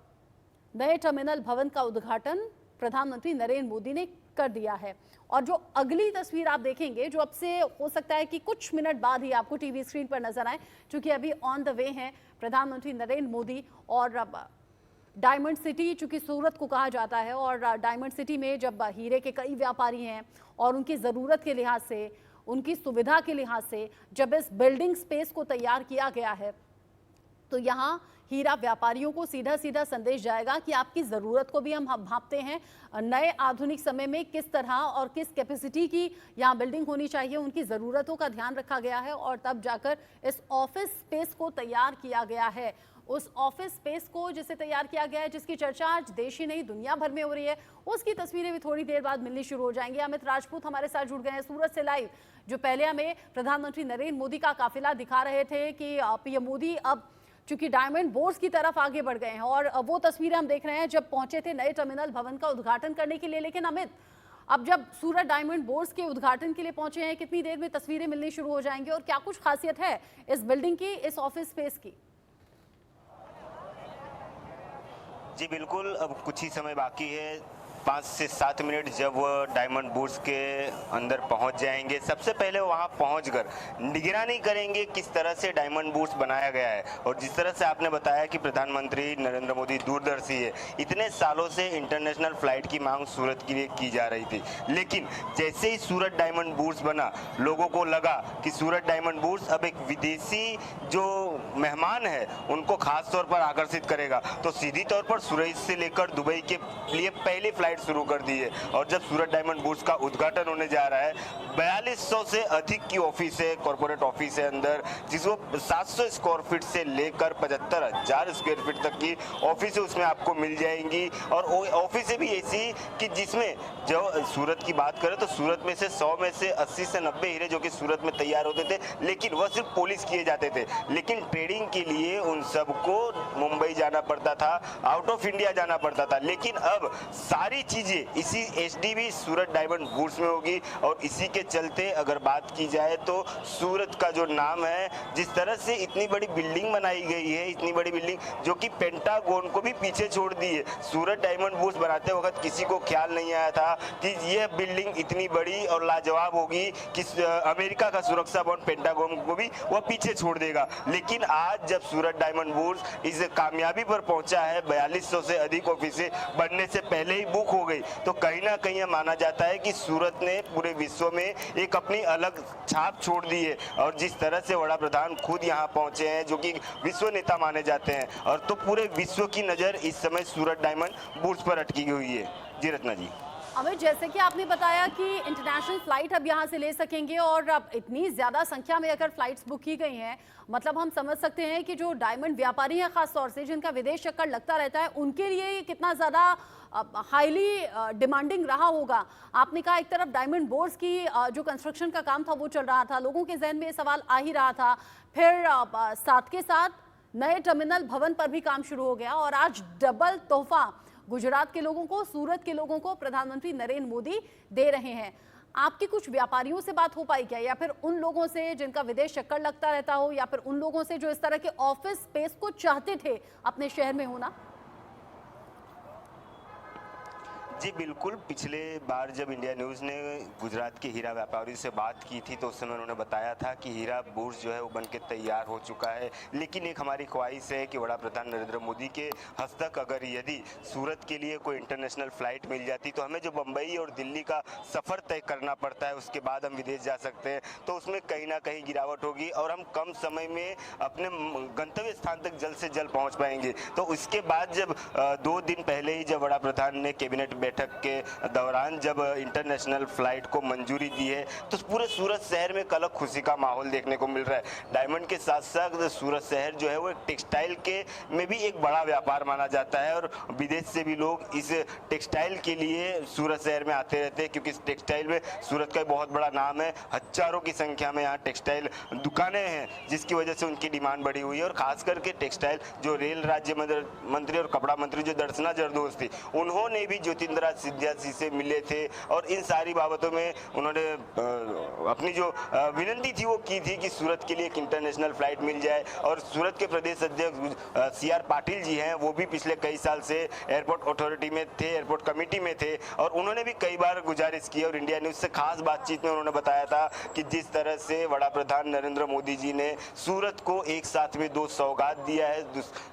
नए टर्मिनल भवन का उद्घाटन प्रधानमंत्री नरेंद्र मोदी ने कर दिया है। और जो अगली तस्वीर आप देखेंगे, जो अब से हो सकता है कि कुछ मिनट बाद ही आपको टीवी स्क्रीन पर नजर आए, क्योंकि अभी ऑन द वे हैं प्रधानमंत्री नरेंद्र मोदी और डायमंड सिटी, चूंकि सूरत को कहा जाता है और डायमंड सिटी में जब हीरे के कई व्यापारी हैं और उनकी ज़रूरत के लिहाज से, उनकी सुविधा के लिहाज से जब इस बिल्डिंग स्पेस को तैयार किया गया है तो यहाँ हीरा व्यापारियों को सीधा सीधा संदेश जाएगा कि आपकी ज़रूरत को भी हम भांपते हैं। नए आधुनिक समय में किस तरह और किस कैपेसिटी की यहाँ बिल्डिंग होनी चाहिए, उनकी ज़रूरतों का ध्यान रखा गया है और तब जाकर इस ऑफिस स्पेस को तैयार किया गया है। उस ऑफिस स्पेस को जिसे तैयार किया गया है, जिसकी चर्चा आज देश ही नहीं दुनिया भर में हो रही है, उसकी तस्वीरें भी थोड़ी देर बाद मिलनी शुरू हो जाएंगी। अमित राजपूत हमारे साथ जुड़ गए हैं सूरत से लाइव, जो पहले हमें प्रधानमंत्री नरेंद्र मोदी का काफिला दिखा रहे थे कि पीएम मोदी अब चूंकि डायमंड बोर्स की तरफ आगे बढ़ गए हैं और वो तस्वीरें हम देख रहे हैं जब पहुंचे थे नए टर्मिनल भवन का उद्घाटन करने के लिए। लेकिन अमित, अब जब सूरत डायमंड बोर्स के उद्घाटन के लिए पहुंचे हैं, कितनी देर में तस्वीरें मिलनी शुरू हो जाएंगी और क्या कुछ खासियत है इस बिल्डिंग की, इस ऑफिस स्पेस की? जी बिल्कुल, अब कुछ ही समय बाकी है, 5 से 7 मिनट जब वह डायमंड बोर्स के अंदर पहुंच जाएंगे। सबसे पहले वहां पहुंचकर निगरानी करेंगे किस तरह से डायमंड बोर्स बनाया गया है। और जिस तरह से आपने बताया कि प्रधानमंत्री नरेंद्र मोदी दूरदर्शी है, इतने सालों से इंटरनेशनल फ्लाइट की मांग सूरत के लिए की जा रही थी, लेकिन जैसे ही सूरत डायमंड बोर्स बना, लोगों को लगा कि सूरत डायमंड बोर्स अब एक विदेशी जो मेहमान है उनको खास तौर पर आकर्षित करेगा, तो सीधी तौर पर सूरत से लेकर दुबई के लिए पहली फ्लाइट शुरू कर दी है। और जब सूरत डायमंड बोर्स का उद्घाटन होने जा रहा है, 4200 से अधिक की ऑफिस है, कॉर्पोरेट ऑफिस है अंदर, जिसको 700 स्क्वायर फीट से लेकर 75,000 स्क्वायर फीट तक की ऑफिस उसमें आपको मिल जाएंगी। और ऑफिस भी ऐसी कि जिसमें जो सूरत की बात करें तो सूरत में से 100 में से 80 से 90 हीरे जो कि सूरत में तैयार होते थे, लेकिन वह सिर्फ पॉलिश किए जाते थे। लेकिन ट्रेडिंग के लिए उन सबको मुंबई जाना पड़ता था, आउट ऑफ इंडिया जाना पड़ता था। लेकिन अब सारी चीज़ें इसी एसडीबी सूरत डायमंड बूट्स में होगी। और इसी के चलते अगर बात की जाए तो सूरत का जो नाम है, जिस तरह से इतनी बड़ी बिल्डिंग बनाई गई है, इतनी बड़ी बिल्डिंग जो कि पेंटागन को भी पीछे छोड़ दी है। सूरत डायमंड बूट्स बनाते वक्त किसी को ख्याल नहीं आया था कि यह बिल्डिंग इतनी बड़ी और लाजवाब होगी कि अमेरिका का सुरक्षा बॉन्ड पेंटागन को भी वह पीछे छोड़ देगा। लेकिन आज जब सूरत डायमंड बूट्स इस कामयाबी पर पहुंचा है, 4200 से अधिक ऑफिसें बनने से पहले ही बुक हो गई, तो कहीं ना कहीं यह माना जाता है कि सूरत ने पूरे विश्व में एक अपनी अलग छाप छोड़ दी है। और जिस तरह से वड़ा प्रधान खुद यहाँ पहुंचे हैं, जो कि विश्व नेता माने जाते हैं, और तो पूरे विश्व की नज़र इस समय सूरत डायमंड बूट्स पर अटकी हुई है। जी रत्ना जी। अमित, जैसे कि आपने बताया कि इंटरनेशनल फ्लाइट अब यहाँ से ले सकेंगे, और अब इतनी ज़्यादा संख्या में अगर फ्लाइट्स बुक की गई हैं, मतलब हम समझ सकते हैं कि जो डायमंड व्यापारी हैं, खास तौर से जिनका विदेश चक्कर लगता रहता है, उनके लिए ये कितना ज़्यादा हाईली डिमांडिंग रहा होगा। आपने कहा एक तरफ डायमंड बोर्ड्स की जो कंस्ट्रक्शन का काम था वो चल रहा था, लोगों के जहन में ये सवाल आ ही रहा था, फिर साथ के साथ नए टर्मिनल भवन पर भी काम शुरू हो गया, और आज डबल तोहफा गुजरात के लोगों को, सूरत के लोगों को प्रधानमंत्री नरेंद्र मोदी दे रहे हैं। आपकी कुछ व्यापारियों से बात हो पाई क्या, या फिर उन लोगों से जिनका विदेश चक्कर लगता रहता हो, या फिर उन लोगों से जो इस तरह के ऑफिस स्पेस को चाहते थे अपने शहर में होना? जी बिल्कुल, पिछले बार जब इंडिया न्यूज़ ने गुजरात के हीरा व्यापारी से बात की थी तो उस समय उन्होंने बताया था कि हीरा बूट्स जो है वो बनके तैयार हो चुका है। लेकिन एक हमारी ख्वाहिश है कि वड़ा प्रधान नरेंद्र मोदी के हस्तक अगर यदि सूरत के लिए कोई इंटरनेशनल फ़्लाइट मिल जाती तो हमें जो बम्बई और दिल्ली का सफ़र तय करना पड़ता है, उसके बाद हम विदेश जा सकते हैं, तो उसमें कहीं ना कहीं गिरावट होगी और हम कम समय में अपने गंतव्य स्थान तक जल्द से जल्द पहुँच पाएंगे। तो उसके बाद जब 2 दिन पहले ही जब वड़ा प्रधान ने कैबिनेट बैठक के दौरान जब इंटरनेशनल फ्लाइट को मंजूरी दी है, तो पूरे सूरत शहर में कल खुशी का माहौल देखने को मिल रहा है। डायमंड के साथ साथ सूरत शहर जो है वो टेक्सटाइल के में भी एक बड़ा व्यापार माना जाता है, और विदेश से भी लोग इस टेक्सटाइल के लिए सूरत शहर में आते रहते हैं, क्योंकि इस टेक्सटाइल में सूरत का बहुत बड़ा नाम है। हजारों की संख्या में यहाँ टेक्सटाइल दुकानें हैं, जिसकी वजह से उनकी डिमांड बढ़ी हुई है। और खास करके टेक्सटाइल जो रेल राज्य मंत्री और कपड़ा मंत्री जो दर्शना जरदोश थी, उन्होंने भी ज्योतिंद्रा सिंधिया जी से मिले थे, और इन सारी बाबतों में उन्होंने अपनी जो विनती थी वो की थी कि सूरत के लिए एक इंटरनेशनल फ्लाइट मिल जाए। और सूरत के प्रदेश अध्यक्ष CR पाटिल जी हैं, वो भी पिछले कई साल से एयरपोर्ट अथॉरिटी में थे, एयरपोर्ट कमेटी में थे, और उन्होंने भी कई बार गुजारिश की। और इंडिया न्यूज़ से खास बातचीत में उन्होंने बताया था कि जिस तरह से वड़ा प्रधान नरेंद्र मोदी जी ने सूरत को एक साथ में 2 सौगात दिया है,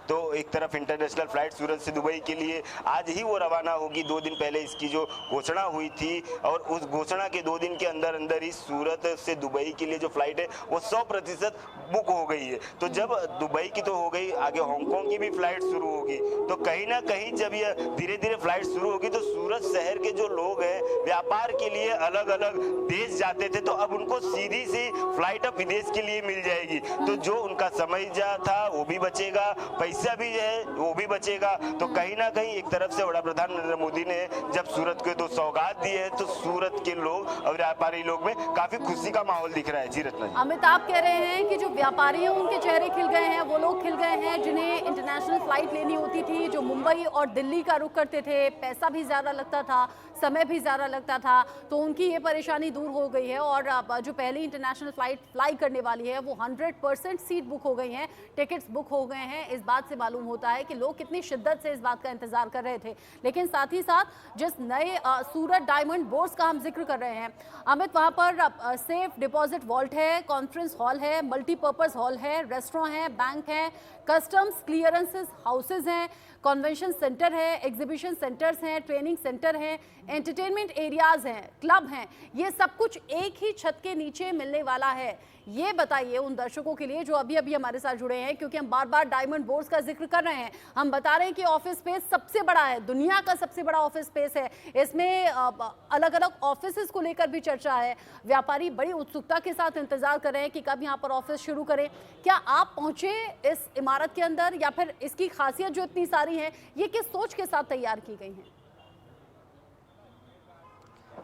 तो एक तरफ इंटरनेशनल फ्लाइट सूरत से दुबई के लिए आज ही वो रवाना होगी। 2 दिन पहले इसकी जो घोषणा हुई थी, और उस घोषणा के 2 दिन के अंदर अंदर ही सूरत से दुबई के लिए जो फ्लाइट है वो 100% बुक हो गई है। तो जब दुबई की तो हो गई, आगे हांगकांग की भी फ्लाइट शुरू होगी, तो कहीं ना कहीं जब ये धीरे धीरे फ्लाइट शुरू होगी तो सूरत शहर के जो लोग हैं व्यापार के लिए अलग अलग देश जाते थे, तो अब उनको सीधी सी फ्लाइट अब विदेश के लिए मिल जाएगी। तो जो उनका समय जा था वो भी बचेगा, पैसा भी है वो भी बचेगा। तो कहीं ना कहीं एक तरफ से वड़ा प्रधान नरेंद्र मोदी ने जब सूरत को 2 सौगात दी है, तो सूरत के लोग और व्यापारी लोग में काफी खुशी का माहौल दिख रहा है। जी रत्ना जी। अमित, आप कह रहे हैं कि जो व्यापारी हैं उनके चेहरे खिल गए हैं, वो लोग खिल गए हैं जिन्हें इंटरनेशनल फ्लाइट लेनी होती थी, जो मुंबई और दिल्ली का रुख करते थे, पैसा भी ज़्यादा लगता था, समय भी ज़्यादा लगता था, तो उनकी ये परेशानी दूर हो गई है। और जो पहली इंटरनेशनल फ्लाइट फ्लाई करने वाली है वो 100% सीट बुक हो गई हैं, टिकट्स बुक हो गए हैं। इस बात से मालूम होता है कि लोग कितनी शिद्दत से इस बात का इंतजार कर रहे थे। लेकिन साथ ही साथ जिस नए सूरत डायमंड बोर्ड्स का हम जिक्र कर रहे हैं अमित, वहाँ पर सेफ डिपॉजिट वॉल्ट है, कॉन्फ्रेंस हॉल है, मल्टीपर्पज़ हॉल है, रेस्टोरेंट है, बैंक है, कस्टम्स क्लियरेंसेस हाउसेज हैं, कन्वेंशन सेंटर है, एग्जीबिशन सेंटर्स हैं, ट्रेनिंग सेंटर हैं, एंटरटेनमेंट एरियाज हैं, क्लब हैं। ये सब कुछ एक ही छत के नीचे मिलने वाला है। ये बताइए उन दर्शकों के लिए जो अभी अभी हमारे साथ जुड़े हैं, क्योंकि हम बार बार डायमंड बोर्ड्स का जिक्र कर रहे हैं, हम बता रहे हैं कि ऑफिस स्पेस सबसे बड़ा है, दुनिया का सबसे बड़ा ऑफिस स्पेस है। इसमें अलग अलग ऑफिसेस को लेकर भी चर्चा है। व्यापारी बड़ी उत्सुकता के साथ इंतजार कर रहे हैं कि कब यहाँ पर ऑफिस शुरू करें। क्या आप पहुंचे इस इमारत के अंदर, या फिर इसकी खासियत जो इतनी सारी है ये किस सोच के साथ तैयार की गई हैं?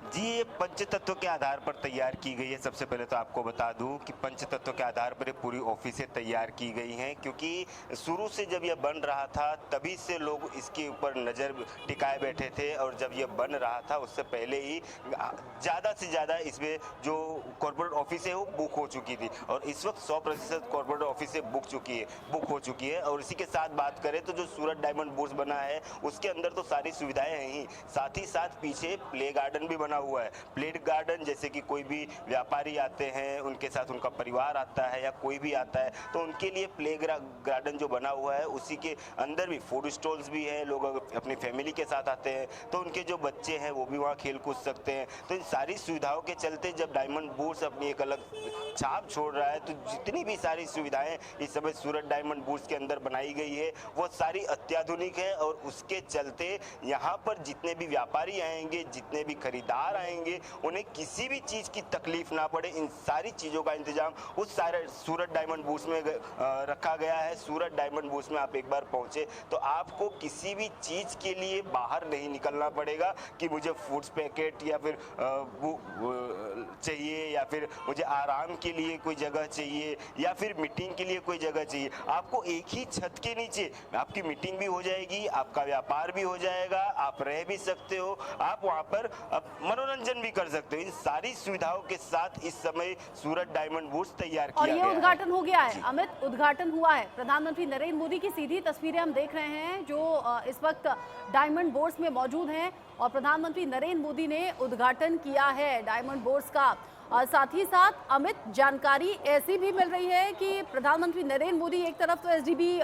जी, ये पंच तत्व के आधार पर तैयार की गई है। सबसे पहले तो आपको बता दूं कि पंच तत्व के आधार पर ये पूरी ऑफिसें तैयार की गई हैं, क्योंकि शुरू से जब यह बन रहा था तभी से लोग इसके ऊपर नज़र टिकाए बैठे थे, और जब यह बन रहा था उससे पहले ही ज़्यादा से ज़्यादा इसमें जो कॉर्पोरेट ऑफिस है वो बुक हो चुकी थी, और इस वक्त 100% कॉर्पोरेट ऑफिसें बुक हो चुकी है। और इसी के साथ बात करें तो जो सूरत डायमंड बुर्स बना है उसके अंदर तो सारी सुविधाएं हैं ही, साथ ही साथ पीछे प्ले गार्डन भी बना हुआ है। प्ले गार्डन जैसे कि कोई भी व्यापारी आते हैं, उनके साथ उनका परिवार आता है या कोई भी आता है, तो उनके लिए प्ले गार्डन जो बना हुआ है उसी के अंदर भी फूड स्टॉल्स भी है। लोग अपनी फैमिली के साथ आते हैं तो उनके जो बच्चे हैं वो भी वहाँ खेल कूद सकते हैं। तो इन सारी सुविधाओं के चलते जब डायमंड बुर्स अपनी एक अलग छाप छोड़ रहा है, तो जितनी भी सारी सुविधाएं इस समय सूरत डायमंड बुर्स के अंदर बनाई गई है वो सारी अत्याधुनिक है, और उसके चलते यहाँ पर जितने भी व्यापारी आएंगे, जितने भी खरीदार आएंगे, उन्हें किसी भी चीज़ की तकलीफ ना पड़े। इन सारी चीज़ों का इंतजाम उस सारे सूरत डायमंड बुर्स में रखा गया है। सूरत डायमंड बुर्स में आप एक बार पहुंचे तो आपको किसी भी चीज़ के लिए बाहर नहीं निकलना पड़ेगा कि मुझे फूड्स पैकेट या फिर चाहिए, या फिर मुझे आराम के लिए कोई जगह चाहिए, या फिर मीटिंग के लिए कोई जगह चाहिए। आपको एक ही छत के नीचे आपकी मीटिंग भी हो जाएगी, आपका व्यापार भी हो जाएगा, आप रह भी सकते हो, आप वहाँ पर मनोरंजन भी कर सकते हो। इन सारी सुविधाओं के साथ इस समय सूरत डायमंड बुर्स तैयार किया और गया ये उद्घाटन हो गया है जी। अमित, उद्घाटन हुआ है। प्रधानमंत्री नरेंद्र मोदी की सीधी तस्वीरें हम देख रहे हैं जो इस वक्त डायमंड बोर्स में मौजूद हैं, और प्रधानमंत्री नरेंद्र मोदी ने उद्घाटन किया है डायमंड बोर्स का। साथ ही साथ अमित, जानकारी ऐसी भी मिल रही है कि प्रधानमंत्री नरेंद्र मोदी एक तरफ तो एसडीबी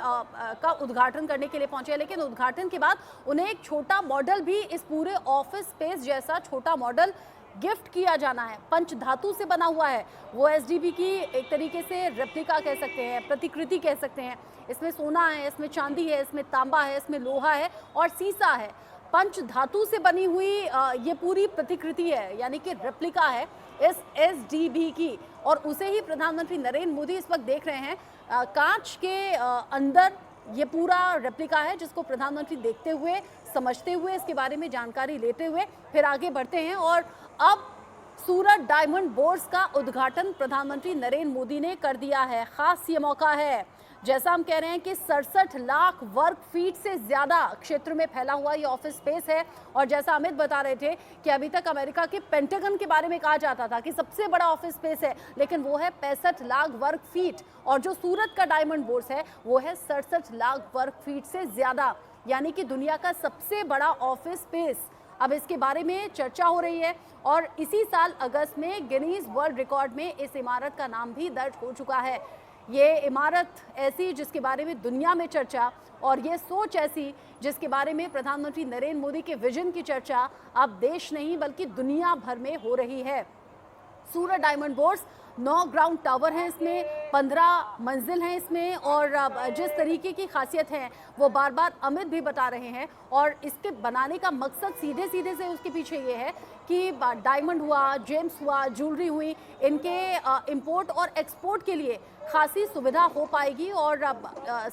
का उद्घाटन करने के लिए पहुंचे, लेकिन उद्घाटन के बाद उन्हें एक छोटा मॉडल भी, इस पूरे ऑफिस स्पेस जैसा छोटा मॉडल गिफ्ट किया जाना है। पंच धातु से बना हुआ है वो, एसडीबी की एक तरीके से रेप्लिका कह सकते हैं, प्रतिकृति कह सकते हैं। इसमें सोना है, इसमें चांदी है, इसमें तांबा है, इसमें लोहा है और सीसा है। पंच धातु से बनी हुई ये पूरी प्रतिकृति है, यानी कि रेप्लिका है इस एसडीबी की, और उसे ही प्रधानमंत्री नरेंद्र मोदी इस वक्त देख रहे हैं। कांच के अंदर ये पूरा रेप्लिका है जिसको प्रधानमंत्री देखते हुए, समझते हुए, इसके बारे में जानकारी लेते हुए फिर आगे बढ़ते हैं। और अब सूरत डायमंड बोर्स का उद्घाटन प्रधानमंत्री नरेंद्र मोदी ने कर दिया है। खास ये मौका है, जैसा हम कह रहे हैं कि 67 लाख वर्ग फीट से ज्यादा क्षेत्र में फैला हुआ ये ऑफिस स्पेस है। और जैसा अमित बता रहे थे कि अभी तक अमेरिका के पेंटागन के बारे में कहा जाता था कि सबसे बड़ा ऑफिस स्पेस है, लेकिन वो है 65 लाख वर्ग फीट, और जो सूरत का डायमंड बोर्स है वो है 67 लाख वर्ग फीट से ज्यादा, यानी कि दुनिया का सबसे बड़ा ऑफिस स्पेस। अब इसके बारे में चर्चा हो रही है, और इसी साल अगस्त में गिनीज वर्ल्ड रिकॉर्ड में इस इमारत का नाम भी दर्ज हो चुका है। ये इमारत ऐसी जिसके बारे में दुनिया में चर्चा, और ये सोच ऐसी जिसके बारे में प्रधानमंत्री नरेंद्र मोदी के विजन की चर्चा अब देश नहीं बल्कि दुनिया भर में हो रही है। सूरत डायमंड बोर्स 9 ग्राउंड टावर हैं इसमें, 15 मंजिल हैं इसमें, और जिस तरीके की खासियत है वो बार बार अमित भी बता रहे हैं। और इसके बनाने का मकसद सीधे सीधे से उसके पीछे ये है कि डायमंड हुआ, जेम्स हुआ, ज्वेलरी हुई, इनके इंपोर्ट और एक्सपोर्ट के लिए खासी सुविधा हो पाएगी, और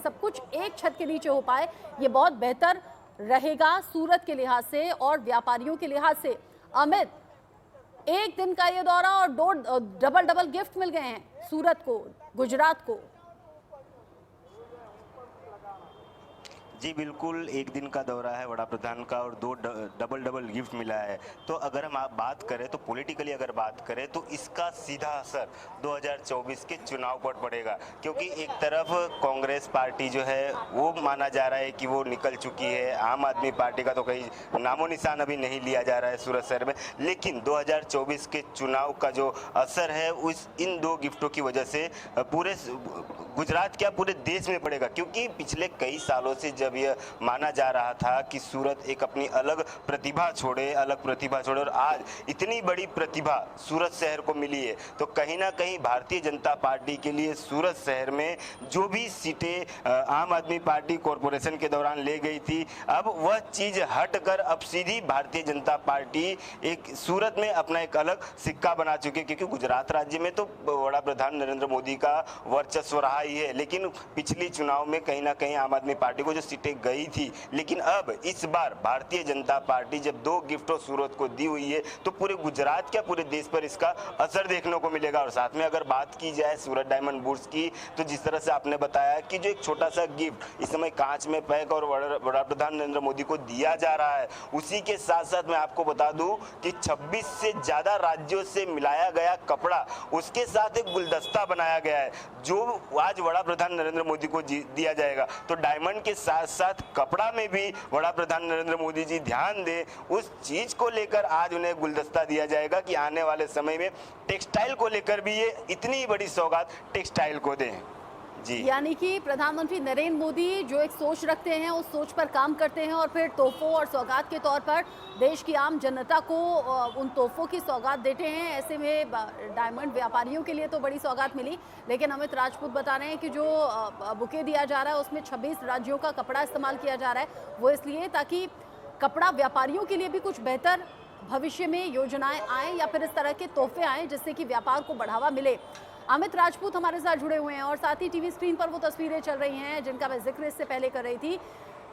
सब कुछ एक छत के नीचे हो पाए, ये बहुत बेहतर रहेगा सूरत के लिहाज से और व्यापारियों के लिहाज से। अमित, एक दिन का ये दौरा और 2 डबल गिफ्ट मिल गए हैं सूरत को, गुजरात को। जी बिल्कुल, एक दिन का दौरा है वड़ा प्रधान का और 2 डबल गिफ्ट मिला है। तो अगर हम आप बात करें तो पॉलिटिकली अगर बात करें तो इसका सीधा असर 2024 के चुनाव पर पड़ेगा, क्योंकि एक तरफ कांग्रेस पार्टी जो है वो माना जा रहा है कि वो निकल चुकी है, आम आदमी पार्टी का तो कहीं नामो निशान अभी नहीं लिया जा रहा है सूरत शहर में, लेकिन 2024 के चुनाव का जो असर है उस इन 2 गिफ्टों की वजह से पूरे गुजरात क्या पूरे देश में पड़ेगा। क्योंकि पिछले कई सालों से जब यह माना जा रहा था कि सूरत एक अपनी अलग प्रतिभा छोड़े, और आज इतनी बड़ी प्रतिभा सूरत शहर को मिली है, तो कहीं ना कहीं भारतीय जनता पार्टी के लिए सूरत शहर में जो भी सीटें आम आदमी पार्टी कॉरपोरेशन के दौरान ले गई थी, अब वह चीज़ हटकर अब सीधी भारतीय जनता पार्टी एक सूरत में अपना एक अलग सिक्का बना चुकी है। क्योंकि गुजरात राज्य में तो वड़ा प्रधान नरेंद्र मोदी का वर्चस्व रहा ही है, लेकिन पिछली चुनाव में कहीं ना कहीं आम आदमी पार्टी को जो सीटें गई थी, लेकिन अब इस बार भारतीय जनता पार्टी जब 2 गिफ्टों सूरत को दी हुई है तो पूरे गुजरात क्या पूरे देश पर इसका असर देखने को मिलेगा। और साथ में अगर बात की जाए सूरत डायमंड बुर्स की, तो जिस तरह से आपने बताया कि जो एक छोटा सा गिफ्ट इस समय कांच में पैक और वड़ा प्रधान नरेंद्र मोदी को दिया जा रहा है, उसी के साथ साथ मैं आपको बता दूं कि 26 से ज्यादा राज्यों से मिलाया गया कपड़ा, उसके साथ एक गुलदस्ता बनाया गया है जो आज वड़ा प्रधान नरेंद्र मोदी को दिया जाएगा। तो डायमंड के साथ साथ कपड़ा में भी वड़ा प्रधान नरेंद्र मोदी जी ध्यान दें, उस चीज को लेकर आज उन्हें गुलदस्ता दिया जाएगा कि आने वाले समय में टेक्सटाइल को लेकर भी ये इतनी बड़ी सौगात टेक्सटाइल को दें। जी, यानी कि प्रधानमंत्री नरेंद्र मोदी जो एक सोच रखते हैं उस सोच पर काम करते हैं और फिर तोहफों और सौगात के तौर पर देश की आम जनता को उन तोहफों की सौगात देते हैं। ऐसे में डायमंड व्यापारियों के लिए तो बड़ी सौगात मिली, लेकिन अमित राजपूत बता रहे हैं कि जो बुके दिया जा रहा है उसमें 26 राज्यों का कपड़ा इस्तेमाल किया जा रहा है। वो इसलिए ताकि कपड़ा व्यापारियों के लिए भी कुछ बेहतर भविष्य में योजनाएं आए या फिर इस तरह के तोहफे आए जिससे कि व्यापार को बढ़ावा मिले। अमित राजपूत हमारे साथ जुड़े हुए हैं और साथ ही टीवी स्क्रीन पर वो तस्वीरें चल रही हैं जिनका मैं जिक्र इससे पहले कर रही थी।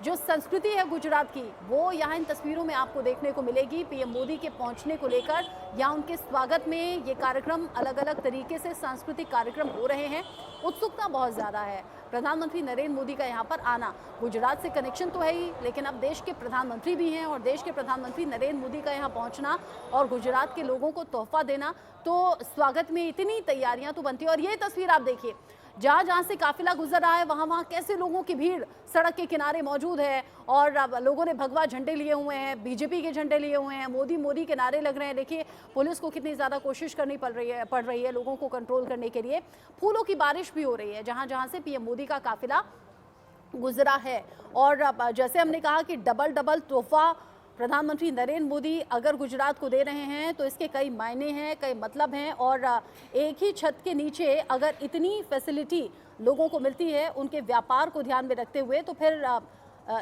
जो संस्कृति है गुजरात की, वो यहाँ इन तस्वीरों में आपको देखने को मिलेगी। पीएम मोदी के पहुँचने को लेकर या उनके स्वागत में ये कार्यक्रम अलग अलग तरीके से सांस्कृतिक कार्यक्रम हो रहे हैं। उत्सुकता बहुत ज़्यादा है। प्रधानमंत्री नरेंद्र मोदी का यहाँ पर आना, गुजरात से कनेक्शन तो है ही, लेकिन अब देश के प्रधानमंत्री भी हैं और देश के प्रधानमंत्री नरेंद्र मोदी का यहाँ पहुँचना और गुजरात के लोगों को तोहफा देना, तो स्वागत में इतनी तैयारियां तो बनती है। और ये तस्वीर आप देखिए, जहाँ जहाँ से काफिला गुजर रहा है वहाँ कैसे लोगों की भीड़ सड़क के किनारे मौजूद है और लोगों ने भगवा झंडे लिए हुए हैं, बीजेपी के झंडे लिए हुए हैं, मोदी मोदी के नारे लग रहे हैं। देखिए पुलिस को कितनी ज़्यादा कोशिश करनी पड़ रही है लोगों को कंट्रोल करने के लिए। फूलों की बारिश भी हो रही है जहाँ जहाँ से पीएम मोदी का काफिला गुजरा है। और जैसे हमने कहा कि डबल तोहफा प्रधानमंत्री नरेंद्र मोदी अगर गुजरात को दे रहे हैं तो इसके कई मायने हैं, कई मतलब हैं। और एक ही छत के नीचे अगर इतनी फैसिलिटी लोगों को मिलती है उनके व्यापार को ध्यान में रखते हुए, तो फिर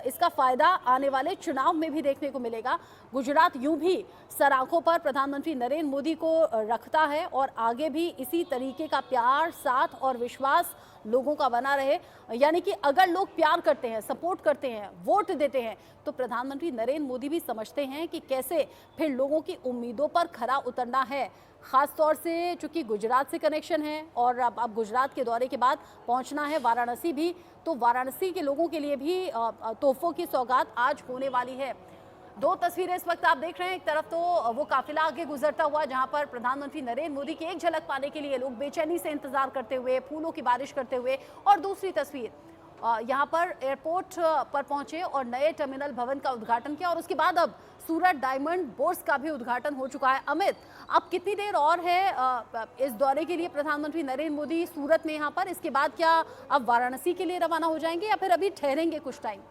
इसका फ़ायदा आने वाले चुनाव में भी देखने को मिलेगा। गुजरात यूं भी सराखों पर प्रधानमंत्री नरेंद्र मोदी को रखता है और आगे भी इसी तरीके का प्यार, साथ और विश्वास लोगों का बना रहे। यानी कि अगर लोग प्यार करते हैं, सपोर्ट करते हैं, वोट देते हैं, तो प्रधानमंत्री नरेंद्र मोदी भी समझते हैं कि कैसे फिर लोगों की उम्मीदों पर खरा उतरना है। ख़ास तौर से चूंकि गुजरात से कनेक्शन है और अब गुजरात के दौरे के बाद पहुंचना है वाराणसी भी, तो वाराणसी के लोगों के लिए भी तोहफों की सौगात आज होने वाली है। 2 तस्वीरें इस वक्त आप देख रहे हैं। एक तरफ तो वो काफिला आगे गुजरता हुआ जहां पर प्रधानमंत्री नरेंद्र मोदी की एक झलक पाने के लिए लोग बेचैनी से इंतजार करते हुए, फूलों की बारिश करते हुए, और दूसरी तस्वीर यहाँ पर एयरपोर्ट पर पहुंचे और नए टर्मिनल भवन का उद्घाटन किया और उसके बाद अब सूरत डायमंड बुर्स का भी उद्घाटन हो चुका है। अमित, अब कितनी देर और है इस दौरे के लिए प्रधानमंत्री नरेंद्र मोदी सूरत में यहाँ पर? इसके बाद क्या अब वाराणसी के लिए रवाना हो जाएंगे या फिर अभी ठहरेंगे कुछ टाइम?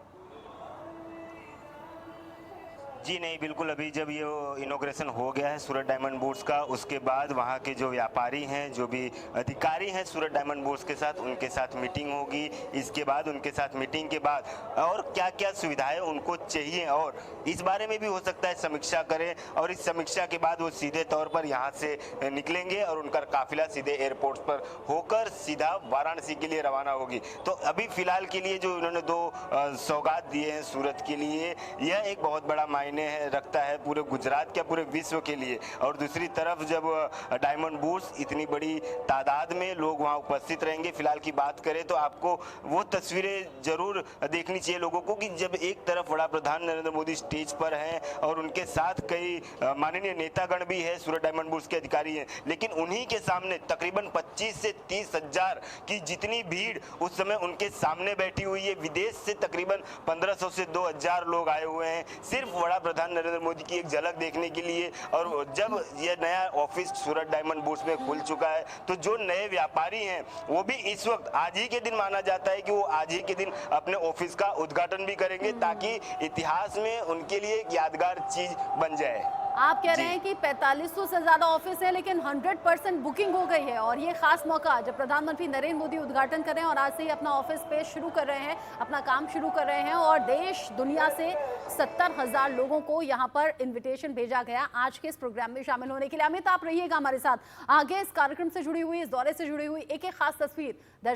जी नहीं, बिल्कुल अभी जब ये इनॉग्रेशन हो गया है सूरत डायमंड बुर्स का, उसके बाद वहाँ के जो व्यापारी हैं, जो भी अधिकारी हैं सूरत डायमंड बुर्स के साथ, उनके साथ मीटिंग होगी। इसके बाद उनके साथ मीटिंग के बाद और क्या क्या सुविधाएं उनको चाहिए और इस बारे में भी हो सकता है समीक्षा करें, और इस समीक्षा के बाद वो सीधे तौर पर यहाँ से निकलेंगे और उनका काफिला सीधे एयरपोर्ट पर होकर सीधा वाराणसी के लिए रवाना होगी। तो अभी फिलहाल के लिए जो उन्होंने 2 सौगात दिए हैं सूरत के लिए, यह एक बहुत बड़ा मायने रखता है पूरे गुजरात क्या पूरे विश्व के लिए। और दूसरी तरफ जब डायमंड बुर्स इतनी बड़ी तादाद में लोग वहां उपस्थित रहेंगे, फिलहाल की बात करें तो आपको वो तस्वीरें जरूर देखनी चाहिए लोगों को कि जब एक तरफ बड़ा प्रधान नरेंद्र मोदी स्टेज पर हैं और उनके साथ कई माननीय नेतागण भी है, सूरत डायमंड बुर्स के अधिकारी हैं, लेकिन उन्हीं के सामने तकरीबन 25 से 30 हजार की जितनी भीड़ उस समय उनके सामने बैठी हुई है। विदेश से तकरीबन 1500 से 2000 लोग आए हुए हैं सिर्फ बड़ा प्रधान नरेंद्र मोदी की एक झलक देखने के लिए। और जब ये नया ऑफिस सूरत डायमंड बुर्स में खुल चुका है तो जो नए व्यापारी हैं वो भी इस वक्त आज ही के दिन माना जाता है कि वो आज ही के दिन अपने ऑफिस का उद्घाटन भी करेंगे ताकि इतिहास में उनके लिए एक यादगार चीज बन जाए। आप कह रहे हैं कि 4500 से ज्यादा ऑफिस है लेकिन 100% बुकिंग हो गई है और ये खास मौका जब प्रधानमंत्री नरेंद्र मोदी उद्घाटन कर रहे हैं और आज से ही अपना ऑफिस स्पेस शुरू कर रहे हैं, अपना काम शुरू कर रहे हैं और देश दुनिया से 70,000 लोगों को यहाँ पर इन्विटेशन भेजा गया आज के इस प्रोग्राम में शामिल होने के लिए। अमित, आप रहिएगा हमारे साथ, आगे इस कार्यक्रम से जुड़ी हुई, इस दौरे से जुड़ी हुई एक खास तस्वीर